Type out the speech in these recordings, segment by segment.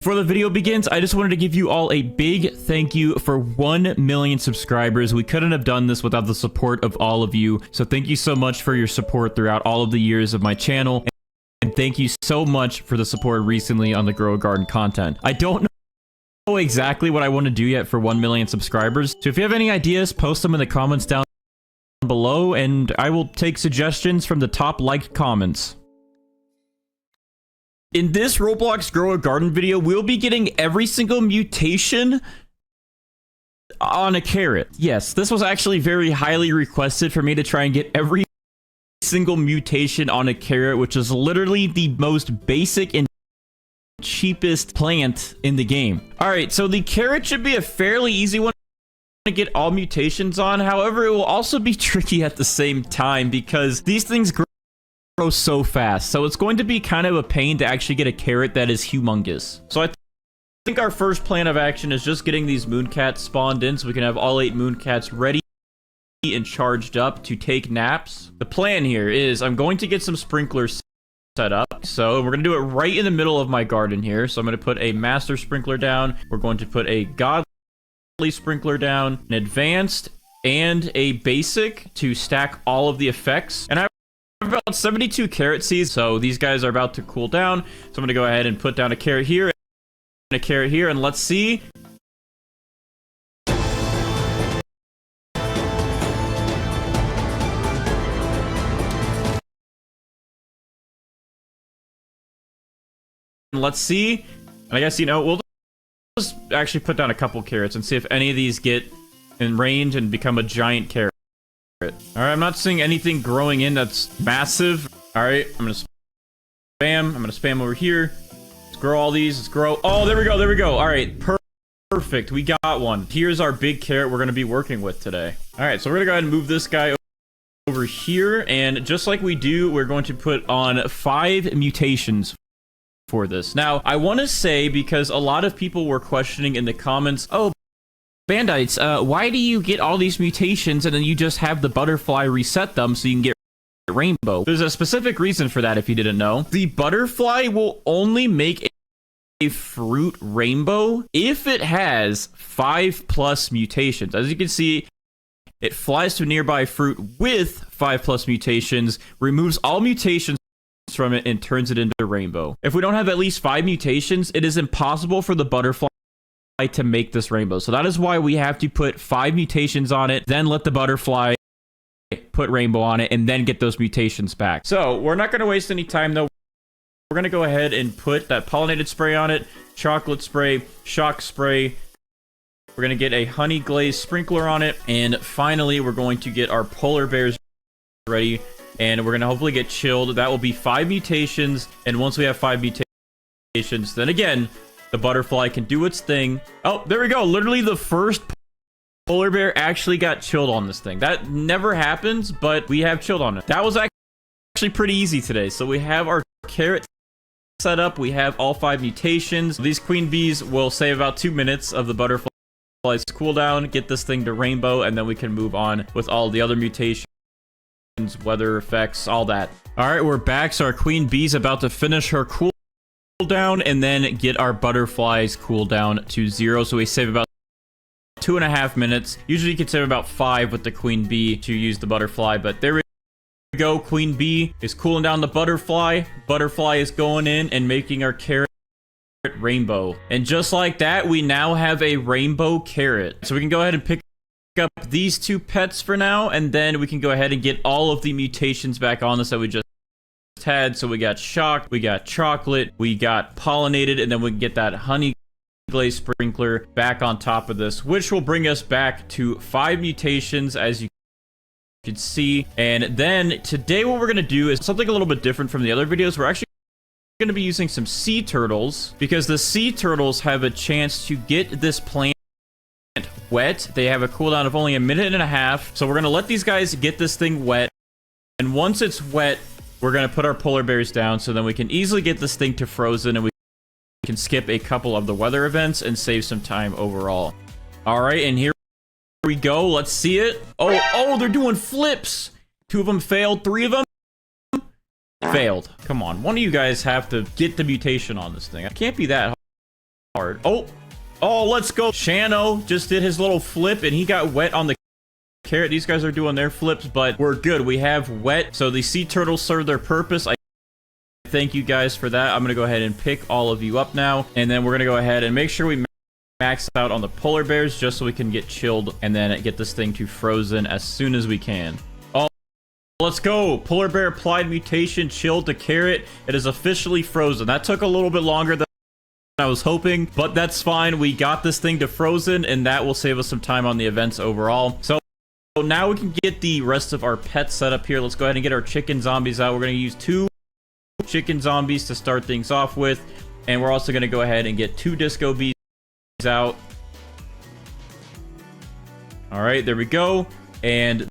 Before the video begins, I just wanted to give you all a big thank you for 1 million subscribers. We couldn't have done this without the support of all of you. So thank you so much for your support throughout all of the years of my channel. And thank you so much for the support recently on the Grow a Garden content. I don't know exactly what I want to do yet for 1 million subscribers. So if you have any ideas, post them in the comments down below, and I will take suggestions from the top liked comments. In this Roblox Grow a Garden video, we'll be getting every single mutation on a carrot. Yes, this was actually very highly requested for me to try and get every single mutation on a carrot, which is literally the most basic and cheapest plant in the game. Alright, so the carrot should be a fairly easy one to get all mutations on. However, it will also be tricky at the same time because these things grow so fast, so it's going to be kind of a pain to actually get a carrot that is humongous. So I think our first plan of action is just getting these mooncats spawned in so we can have all 8 mooncats ready and charged up to take naps. The plan here is I'm going to get some sprinklers set up, so we're going to do it right in the middle of my garden here. So I'm going to put a master sprinkler down, we're going to put a godly sprinkler down, an advanced, and a basic to stack all of the effects. And I about 72 carrot seeds, so these guys are about to cool down. So I'm gonna go ahead and put down a carrot here and a carrot here, and let's see. Let's see. And I guess, you know, we'll just actually put down a couple carrots and see if any of these get in range and become a giant carrot. Alright, I'm not seeing anything growing in that's massive. Alright, I'm gonna spam. I'm gonna spam over here. Let's grow all these. Let's grow. Oh, there we go. There we go. Alright, perfect. We got one. Here's our big carrot we're gonna be working with today. Alright, so we're gonna go ahead and move this guy over here. And just like we do, we're going to put on 5 mutations for this. Now, I want to say, because a lot of people were questioning in the comments, oh, Bandites, why do you get all these mutations and then you just have the butterfly reset them so you can get rainbow? There's a specific reason for that if you didn't know. The butterfly will only make a fruit rainbow if it has 5+ mutations. As you can see, it flies to a nearby fruit with 5+ mutations, removes all mutations from it, and turns it into a rainbow. If we don't have at least 5 mutations, it is impossible for the butterfly to make this rainbow. So that is why we have to put 5 mutations on it, then let the butterfly put rainbow on it, and then get those mutations back. So we're not going to waste any time though. We're going to go ahead and put that pollinated spray on it, chocolate spray, shock spray. We're going to get a honey glaze sprinkler on it, and finally we're going to get our polar bears ready, and we're going to hopefully get chilled. That will be 5 mutations, and once we have 5 mutations, then again the butterfly can do its thing. Oh, there we go. Literally the first polar bear actually got chilled on this thing. That never happens, but we have chilled on it. That was actually pretty easy today. So we have our carrot set up. We have all 5 mutations. These queen bees will save about 2 minutes of the butterfly's cooldown, get this thing to rainbow, and then we can move on with all the other mutations, weather effects, all that. All right, we're back. So our queen bee's about to finish her cooldown and then get our butterflies cooldown to 0. So we save about 2.5 minutes. Usually you can save about 5 with the queen bee to use the butterfly, but there we go. Queen bee is cooling down the butterfly. Butterfly is going in and making our carrot rainbow. And just like that, we now have a rainbow carrot. So we can go ahead and pick up these 2 pets for now, and then we can go ahead and get all of the mutations back on this that we just had. So we got shock, we got chocolate, we got pollinated, and then we can get that honey glaze sprinkler back on top of this, which will bring us back to 5 mutations, as you can see. And then today what we're going to do is something a little bit different from the other videos. We're actually going to be using some sea turtles, because the sea turtles have a chance to get this plant wet. They have a cooldown of only 1.5 minutes. So we're going to let these guys get this thing wet, and once it's wet, we're going to put our polar bears down, so then we can easily get this thing to frozen, and we can skip a couple of the weather events and save some time overall. All right, and here we go. Let's see it. Oh, they're doing flips. 2 of them failed. 3 of them failed. Come on. One of you guys have to get the mutation on this thing. It can't be that hard. Oh, let's go. Shano just did his little flip, and he got wet on the carrot. These guys are doing their flips, but we're good. We have wet, so the sea turtles serve their purpose. I thank you guys for that. I'm gonna go ahead and pick all of you up now, and then we're gonna go ahead and make sure we max out on the polar bears just so we can get chilled and then get this thing to frozen as soon as we can. Oh, let's go. Polar bear applied mutation, chilled to carrot. It is officially frozen. That took a little bit longer than I was hoping, but that's fine. We got this thing to frozen, and that will save us some time on the events overall. So now we can get the rest of our pets set up here. Let's go ahead and get our chicken zombies out. We're going to use 2 chicken zombies to start things off with, and we're also going to go ahead and get 2 disco bees out. All right, there we go. And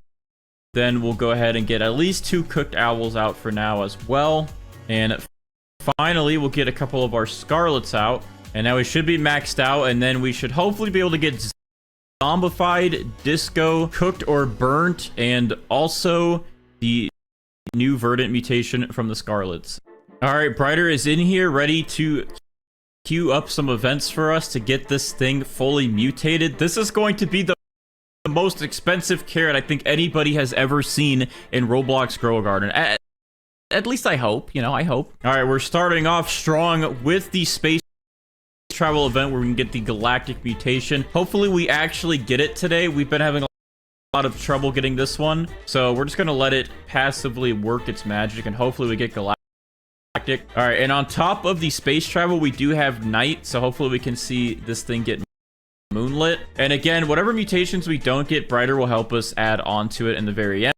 then we'll go ahead and get at least 2 cooked owls out for now as well. And finally, we'll get a couple of our scarlets out. And now we should be maxed out, and then we should hopefully be able to get zombified, disco, cooked or burnt, and also the new verdant mutation from the scarlets. All right, Brighter is in here ready to queue up some events for us to get this thing fully mutated. This is going to be the most expensive carrot I think anybody has ever seen in Roblox Grow Garden. At least I hope, you know, I hope. All right, we're starting off strong with the space travel event where we can get the galactic mutation. Hopefully we actually get it today. We've been having a lot of trouble getting this one, so we're just gonna let it passively work its magic, and hopefully we get galactic. All right, and on top of the space travel, we do have night, so hopefully we can see this thing get moonlit. And again, whatever mutations we don't get, Brighter will help us add on to it in the very end.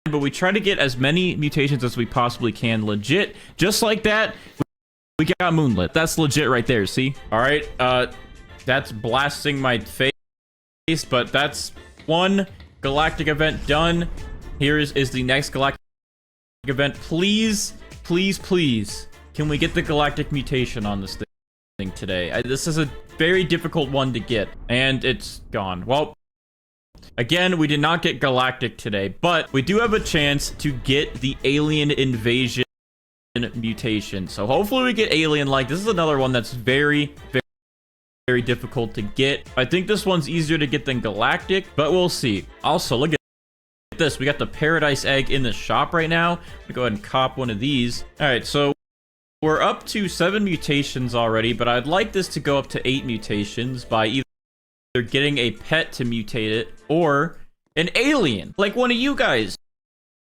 But we try to get as many mutations as we possibly can legit. Just like that, we got moonlit. That's legit right there, see? All right, that's blasting my face, but that's one galactic event done. Here is the next galactic event. Please, please, please, can we get the galactic mutation on this thing today? This is a very difficult one to get, and it's gone. Well, again, we did not get galactic today, but we do have a chance to get the alien invasion mutation. So hopefully we get alien-like. This is another one that's very, very, very difficult to get. I think this one's easier to get than galactic, but we'll see. Also, look at this. We got the paradise egg in the shop right now. I'm gonna go ahead and cop one of these. All right, so we're up to 7 mutations already, but I'd like this to go up to 8 mutations by either getting a pet to mutate it or an alien, like one of you guys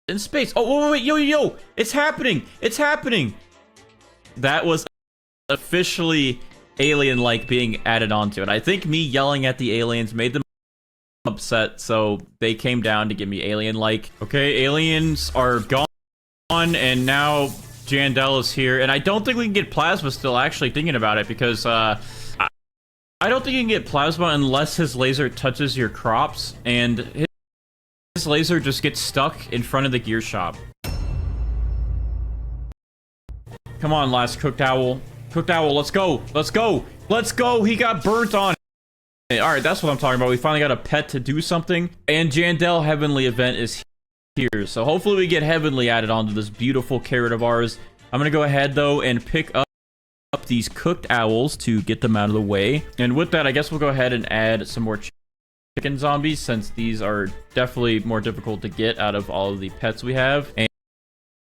in space. Oh, wait, yo, it's happening. It's happening. That was officially alien-like being added onto it. I think me yelling at the aliens made them upset, so they came down to give me alien-like. Okay, aliens are gone, and now Jandel is here, and I don't think we can get plasma still, actually thinking about it, because I don't think you can get plasma unless his laser touches your crops, and his laser just gets stuck in front of the gear shop. Come on, last cooked owl. Cooked owl, let's go. Let's go. Let's go. He got burnt on. All right, that's what I'm talking about. We finally got a pet to do something, and Jandel Heavenly event is here. So hopefully we get Heavenly added onto this beautiful carrot of ours. I'm going to go ahead, though, and pick up these cooked owls to get them out of the way. And with that, I guess we'll go ahead and add some more chicken zombies, since these are definitely more difficult to get out of all of the pets we have.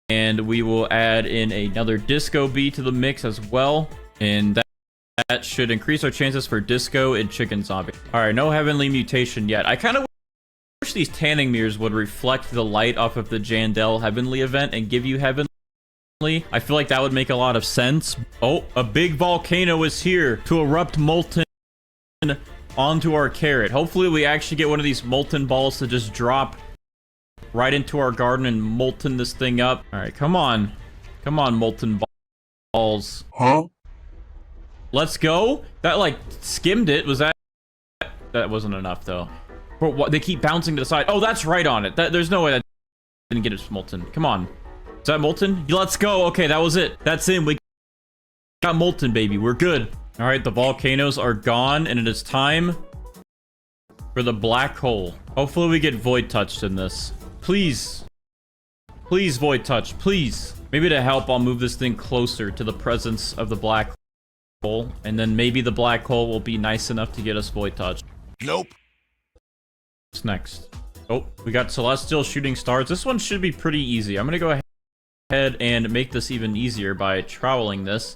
And we will add in another disco bee to the mix as well. And that should increase our chances for disco and chicken zombie. All right, no heavenly mutation yet. I kind of wish these tanning mirrors would reflect the light off of the Jandel Heavenly event and give you heavenly. I feel like that would make a lot of sense. Oh, a big volcano is here to erupt molten onto our carrot. Hopefully we actually get one of these molten balls to just drop right into our garden and molten this thing up. All right, come on. Come on, molten balls. Huh? Let's go. That, like, skimmed it. Was that... That wasn't enough, though. But what? They keep bouncing to the side. Oh, that's right on it. There's no way that didn't get it molten. Come on. Is that molten? Let's go. Okay, that was it. That's in. We got molten, baby. We're good. All right, the volcanoes are gone, and it is time for the black hole. Hopefully we get void touched in this. Please. Please, void touch. Please. Maybe to help, I'll move this thing closer to the presence of the black hole, and then maybe the black hole will be nice enough to get us void touch. Nope. What's next? Oh, we got celestial shooting stars. This one should be pretty easy. I'm gonna go ahead and make this even easier by troweling this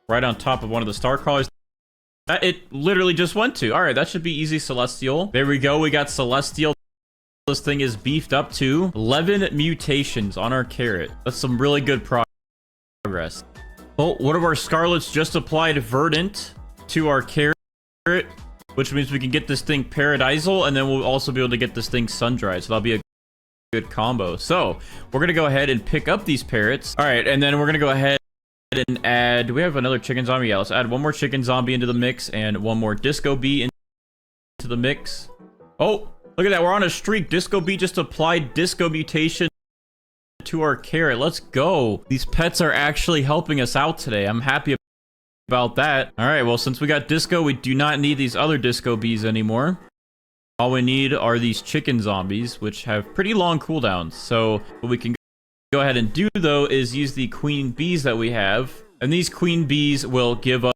right on top of one of the star crawlers that it literally just went to. All right, that should be easy. Celestial. There we go. We got celestial. This thing is beefed up to 11 mutations on our carrot. That's some really good progress. Oh, one of our scarlets just applied verdant to our carrot, which means we can get this thing paradisal, and then we'll also be able to get this thing sun-dried. So that'll be a good combo. So we're gonna go ahead and pick up these parrots. All right, and then we're gonna go ahead and add, do we have another chicken zombie? Yeah, let's add one more chicken zombie into the mix and one more disco bee into the mix. Oh, look at that, we're on a streak. Disco bee just applied disco mutation to our carrot. Let's go. These pets are actually helping us out today. I'm happy about that. All right, well, since we got disco, we do not need these other disco bees anymore. All we need are these chicken zombies, which have pretty long cooldowns. So what we can go ahead and do, though, is use the queen bees that we have, and these queen bees will give us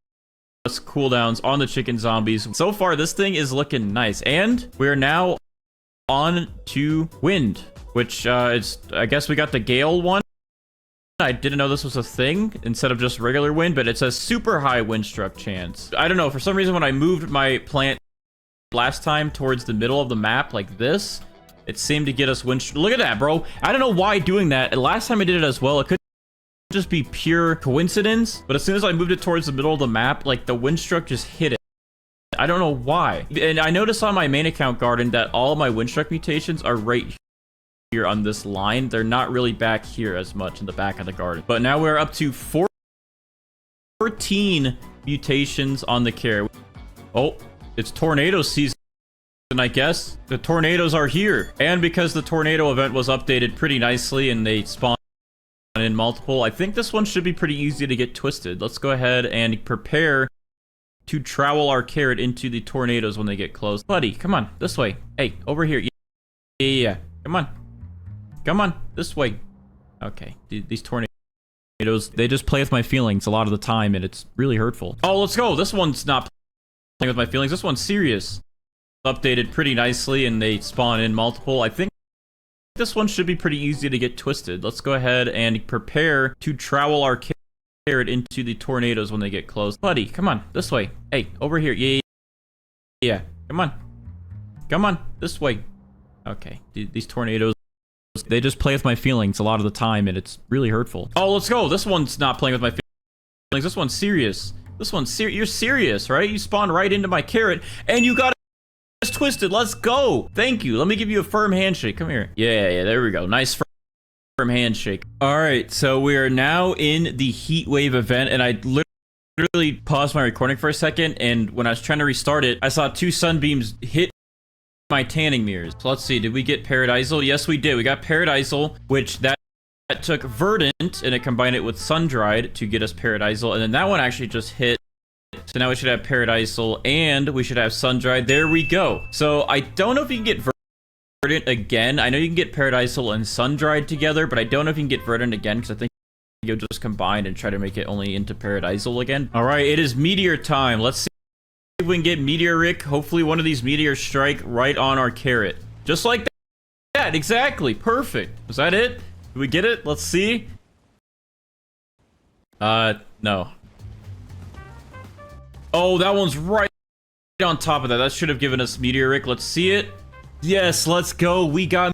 cooldowns on the chicken zombies. So far, this thing is looking nice, and we're now on to wind, which is, I guess we got the gale one. I didn't know this was a thing instead of just regular wind, but it says super high wind struck chance. I don't know, for some reason when I moved my plant last time towards the middle of the map like this, it seemed to get us wind. Look at that, bro. I don't know why doing that. Last time I did it as well, it could just be pure coincidence, but as soon as I moved it towards the middle of the map, like the wind struck just hit it. I don't know why. And I noticed on my main account garden that all of my wind struck mutations are right here on this line. They're not really back here as much in the back of the garden. But now we're up to 14 mutations on the carrot. Oh, it's tornado season, I guess. The tornadoes are here. And because the tornado event was updated pretty nicely and they spawn in multiple, I think this one should be pretty easy to get twisted. Let's go ahead and prepare to trowel our carrot into the tornadoes when they get close. Buddy, come on, this way. Hey, over here. Yeah. Come on. Come on, this way. Okay, these tornadoes, they just play with my feelings a lot of the time, and it's really hurtful. Oh, let's go. This one's not playing with my feelings. This one's serious. Updated pretty nicely, and they spawn in multiple. I think this one should be pretty easy to get twisted. Let's go ahead and prepare to trowel our carrot into the tornadoes when they get close. Buddy, come on, this way. Hey, over here. Yeah. Come on. Come on, this way. Okay, these tornadoes, they just play with my feelings a lot of the time, and it's really hurtful. Oh, let's go. This one's not playing with my feelings. This one's serious. This one's serious. You're serious, right? You spawned right into my carrot, and you got it twisted. Let's go. Thank you. Let me give you a firm handshake. Come here. Yeah, there we go. Nice firm handshake. All right, so we are now in the heat wave event, and I literally paused my recording for a second, and when I was trying to restart it, I saw two sunbeams hit my tanning mirrors. So let's see, did we get paradisal? Yes, we did. We got paradisal, which that took verdant and it combined it with sun-dried to get us paradisal, and then that one actually just hit. So now we should have paradisal and we should have sun-dried. There we go. So I don't know if you can get verdant again. I know you can get paradisal and sun-dried together, but I don't know if you can get verdant again because I think you'll just combine and try to make it only into paradisal again. All right, it is meteor time. Let's see if we can get meteoric. Hopefully one of these meteors strike right on our carrot. Just like that. Exactly. Perfect. Was that it? Did we get it? Let's see. No. Oh, that one's right on top of that. That should have given us meteoric. Let's see it. Yes, let's go. We got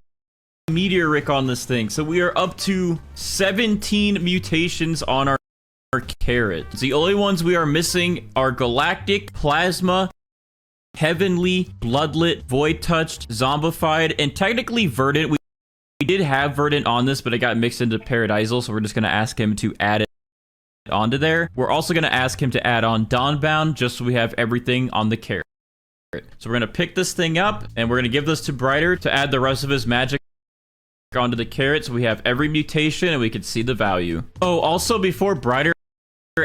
meteoric on this thing. So we are up to 17 mutations on our carrot. The only ones we are missing are galactic, plasma, heavenly, bloodlet, void touched, zombified, and technically verdant. We did have verdant on this, but it got mixed into paradisal, so we're just going to ask him to add it onto there. We're also going to ask him to add on dawnbound, just so we have everything on the carrot. So we're going to pick this thing up, and we're going to give this to Brighter to add the rest of his magic onto the carrot, so we have every mutation and we can see the value. Oh, also before Brighter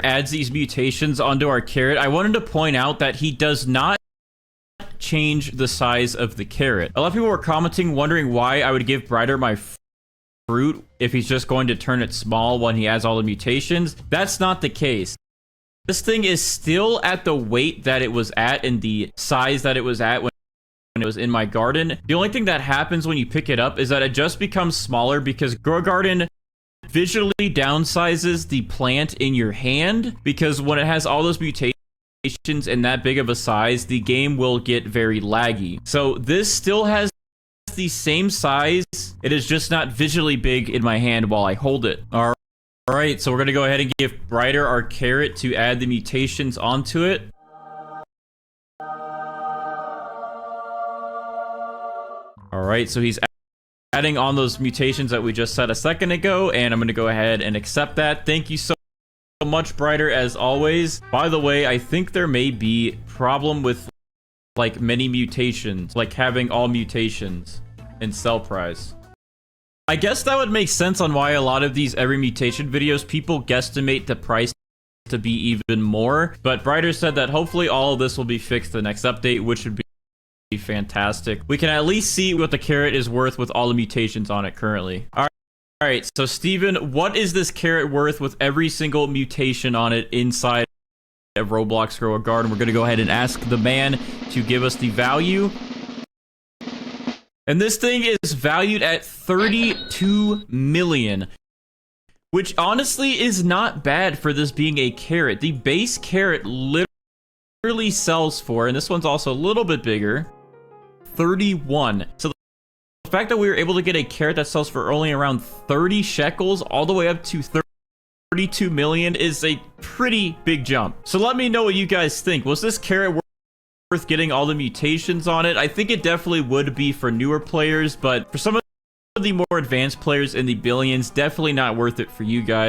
adds these mutations onto our carrot, I wanted to point out that he does not change the size of the carrot. A lot of people were commenting wondering why I would give Brighter my fruit if he's just going to turn it small when he has all the mutations. That's not the case. This thing is still at the weight that it was at and the size that it was at when it was in my garden. The only thing that happens when you pick it up is that it just becomes smaller because Grow Garden visually downsizes the plant in your hand, because when it has all those mutations in that big of a size, the game will get very laggy. So this still has the same size. It is just not visually big in my hand while I hold it. All right, so we're gonna go ahead and give Brighter our carrot to add the mutations onto it. All right, so he's adding on those mutations that we just said a second ago, and I'm gonna go ahead and accept that. Thank you so much, Brighter, as always. By the way, I think there may be problem with like many mutations, like having all mutations in sell price. I guess that would make sense on why a lot of these every mutation videos, people guesstimate the price to be even more, but Brighter said that hopefully all of this will be fixed the next update, which would be fantastic. We can at least see what the carrot is worth with all the mutations on it currently. All right, so Steven, what is this carrot worth with every single mutation on it inside of Roblox Grow a Garden? We're going to go ahead and ask the man to give us the value. And this thing is valued at 32 million, which honestly is not bad for this being a carrot. The base carrot literally sells for, and this one's also a little bit bigger, 31. So the fact that we were able to get a carrot that sells for only around 30 shekels all the way up to 32 million is a pretty big jump. So let me know what you guys think. Was this carrot worth getting all the mutations on it? I think it definitely would be for newer players, but for some of the more advanced players in the billions, definitely not worth it for you guys.